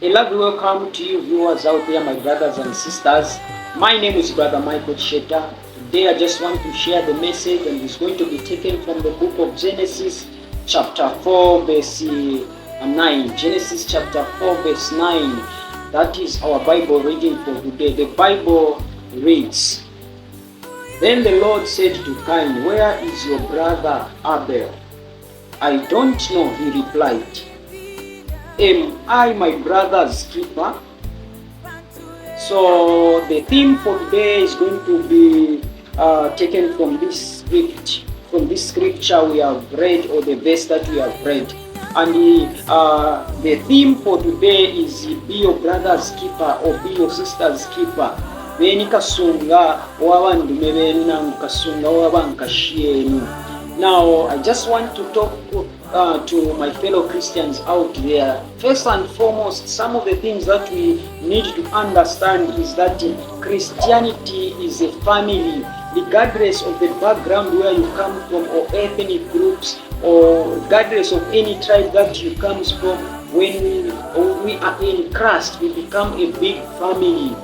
A lovely welcome to you viewers out there, my brothers and sisters. My name is Brother Michael Sheta. Today I just want to share the message, and it's going to be taken from the book of Genesis chapter 4 verse 9. Genesis chapter 4 verse 9. That is our Bible reading for today. The Bible reads, "Then the Lord said to Cain, 'Where is your brother Abel?' 'I don't know,' he replied. 'Am I my brother's keeper?'" So the theme for today is going to be taken from this scripture we have read, or the verse that we have read. And the theme for today is be your brother's keeper or be your sister's keeper. Beni kasunga wabandume bena kasunga wabankashiyenu. Now I just want to talk to my fellow Christians out there. First and foremost, some of the things that we need to understand is that Christianity is a family, regardless of the background where you come from, or ethnic groups, or regardless of any tribe that you come from. When we are in Christ, we become a big family.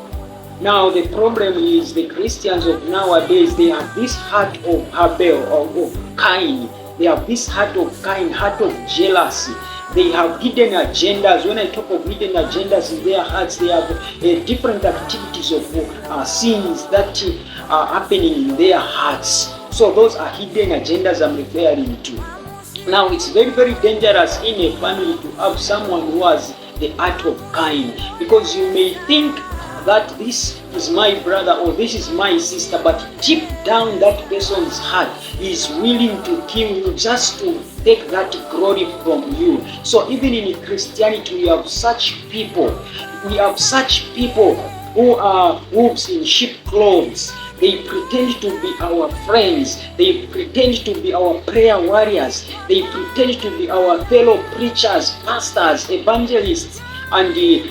Now the problem is the Christians of nowadays, they have this heart of Abel or of Cain. They have this heart of Cain, heart of jealousy. They have hidden agendas. When I talk of hidden agendas in their hearts, they have different activities of sins that are happening in their hearts. So those are hidden agendas I'm referring to. Now it's very, very dangerous in a family to have someone who has the heart of Cain, because you may think that this is my brother or this is my sister, but deep down that person's heart is willing to kill you just to take that glory from you. So even in Christianity, we have such people. We have such people who are wolves in sheep clothes. They pretend to be our friends. They pretend to be our prayer warriors. They pretend to be our fellow preachers, pastors, evangelists, and the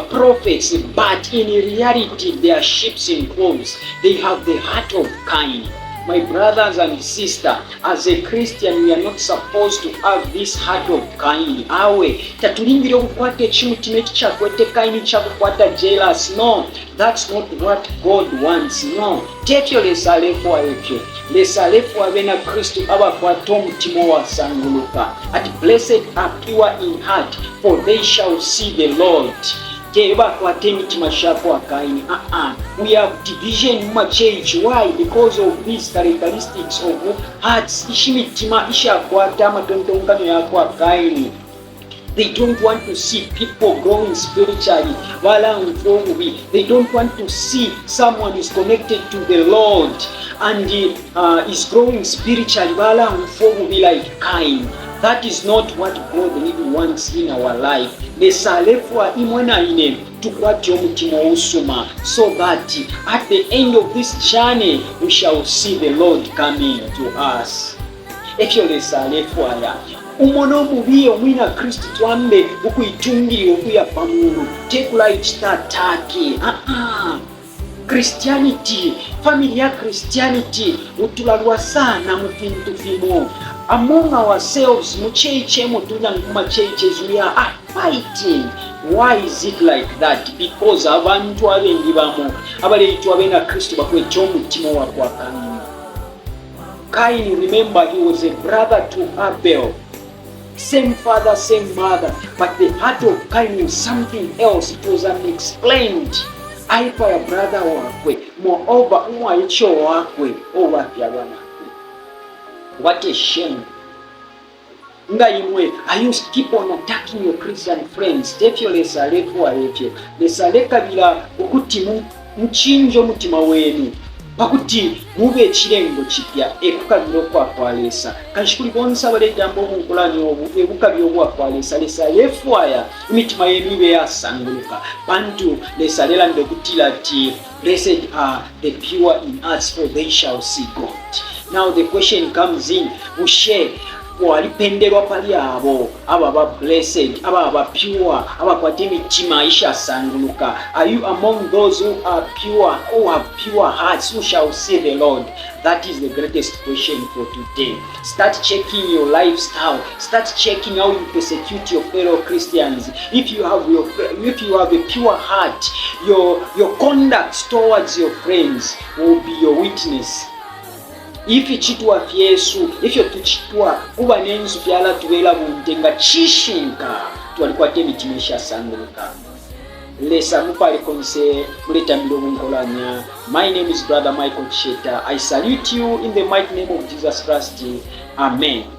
prophets, but in reality they are sheep in clothes. They have the heart of Cain. My brothers and sisters, as a Christian, we are not supposed to have this heart of Cain. Awe tatulingire okukwata ekimutima ekikyakwete Cain kyakukwata jealous. No, that's not what God wants. No, tekyo lesalefwa ekyo lesalefwa bena Kristo abakwata omutima wasanguluka. At blessed are pure in heart, for they shall see the Lord. We have division in my church. Why? Because of these characteristics of hearts. They don't want to see people growing spiritually. They don't want to see someone is connected to the Lord and is growing spiritually. Like Cain. That is not what God really wants in our life. Lesalefwa imwena ine tukwati omutima osuma, so that at the end of this journey we shall see the Lord coming to us. Ekyo lesalefwa ya umono mubi omwina Kristo twambe ukuyitungiri okuyapa mundu tekula ekitataki. Christianity, family ya Christianity utulalwa sana mu bintu bimo. Among ourselves, we are fighting. Why is it like that? Because abantu abengi bamo abaleetwa bena Kristo bakwetya omutima wakwa Cain. Cain, remember, he was a brother to Abel. Same father, same mother, but the heart of Cain was something else. It was unexplained. Aipa ya brother wakwe, moreover umwaicho wakwe owatyabana. What a shame. Are you keep on attacking your Christian friends? Tefyo lesalefwa etyo. Lesalekabira okuti mchinjo mutima wenu. Pakuti mube ekirengo kipya ekukabira okwakwalesa. Kanshikuli bonsa balejambo omunkulani obu ebukabira obwakwalesa. Lesalefwaya imitima yenu ibe yasanguluka. Bantu lesalela ndokutila ti blessed are the pure in heart, for they shall see God. Now the question comes in, Ushe, walipenderwa pali abo aba blessed, aba pure, abakwata emitima ishasanguluka. Are you among those who are pure, who have pure hearts, who shall see the Lord? That is the greatest question for today. Start checking your lifestyle. Start checking how you persecute your fellow Christians. If you have a pure heart, your conduct towards your friends will be your witness. If ichitwa Yesu, if tuchitwa kuba nenzu byala tubera buntenga chishinka twalikwate emitima ishasanguluka. Lesa mupali konse muleta milomo nkolanya. My name is Brother Michael Cheta. I salute you in the mighty name of Jesus Christ. Amen.